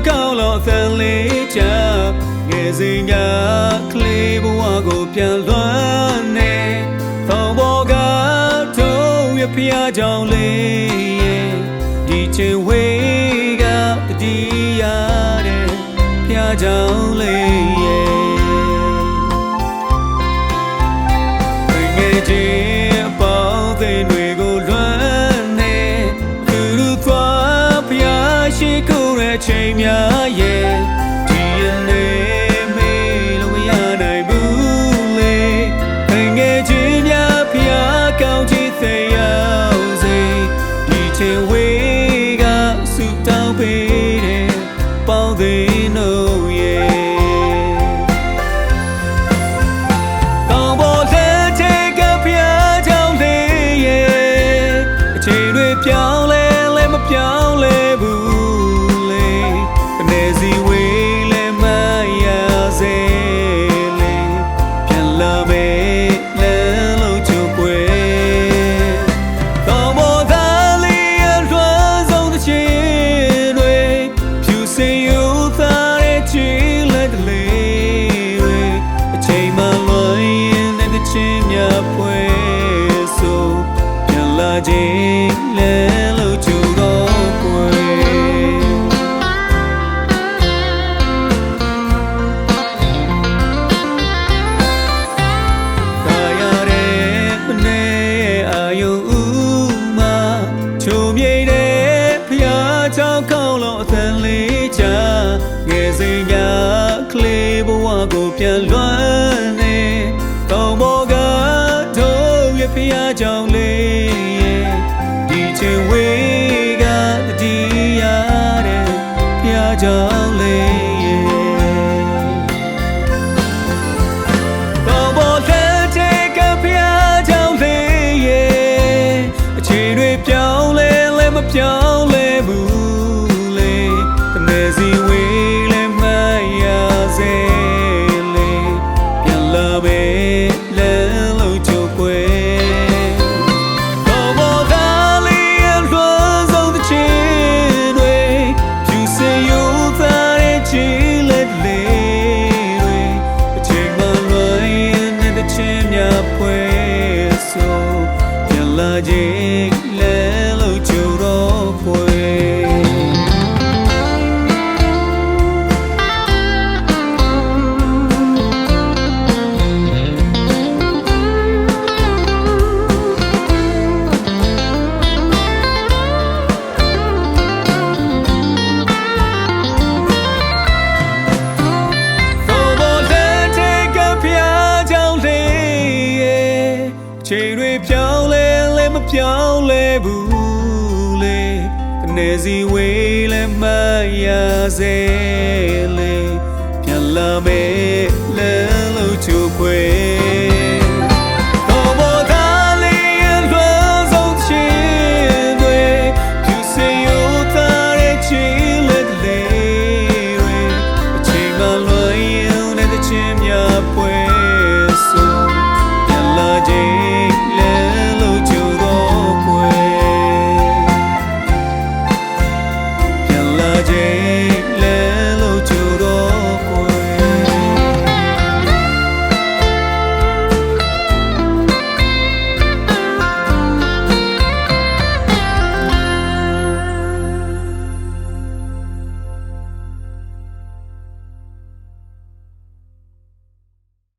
ကောင်းလို့သန်လေးချငယ်စဉ်ကကလေးဘဝကိုပြန်လွှမ်းနေသောဘောကတို့ရဖျားကြောင့်လေးရဲ့ဒီချင်ဝေးကတတိရတဲ့ဖျားကြောင့်လေးရဲ့ငယ်ချင်းအပေါင်းသိတွေကိုလွှမ်းနေသူတို့သွားဖျားရှိခိုးတဲ့ချိန်များရဲ့ဒီရနေမေးလို့မရနိုင်ဘူးလေငယ်ချင်းများဖျားကောင်းချစ်သိရောက်စေဒီချင်ဝေးကဆုတောင်းပေးတဲ့ပေါင်းသိတို့ရဲ့တောင်ပေါ်လက်ချေကဖျားကြောင့်လေးရဲ့အချိန်တွေပြောင်းလဲလဲမပြောင်းလဲဘူးလေအနေစီဝေးလဲမရစေလေပြန်လာမယ်လဲလို့ကြိုးပွေတောင်ပေါ်သားလေးရလွှမ်းဆုံးတဲ့ချင်းတွေဖြူစင်ယူသားတဲ့ချီလက်တလေးတွေအချိန်မှလွန်ရင်တဲ့ချင်းများပွဲဆိုပြန်လာခြင်းလဲလို့ကြိုးတော့ပွေကောင်းလို့အသံလေးချငယ်စဉ်ကကလေးဘဝကိုပြန်လွှမ်းနေတောင်ပေါ်ကတို့ရဖျားကြောင့်လေးဒီချင်ဝေးကတတိရတဲ့ဖျားကြောင့်လေးတောင်ပေါ်လက်ချေကဖျားကြောင့်လေးအချိန်တွေပြောင်းလဲလဲမပြောင်းလဲဘူးစီဝေးလဲမရစေလေပြန်လာမယ်လဲလို့ကြိုးပွေတော့ဘောသားလေးရလွှမ်းဆုံးတဲ့ချင်းတွေဖြူစင်ယူသားတဲ့ချီလက်လေးတွေအချိန်မှလွန်ရင်တဲ့ချင်းများပွဲဆိုပြန်လာခြင်းလဲလို့ကြိုးတော့ပွေချိန်တွေပြောင်းလဲလဲမပြောင်းလဲဘူးလေနေစီဝေးလဲမရစေလေပြန်လာမယ်လဲလို့ချိုးခွေ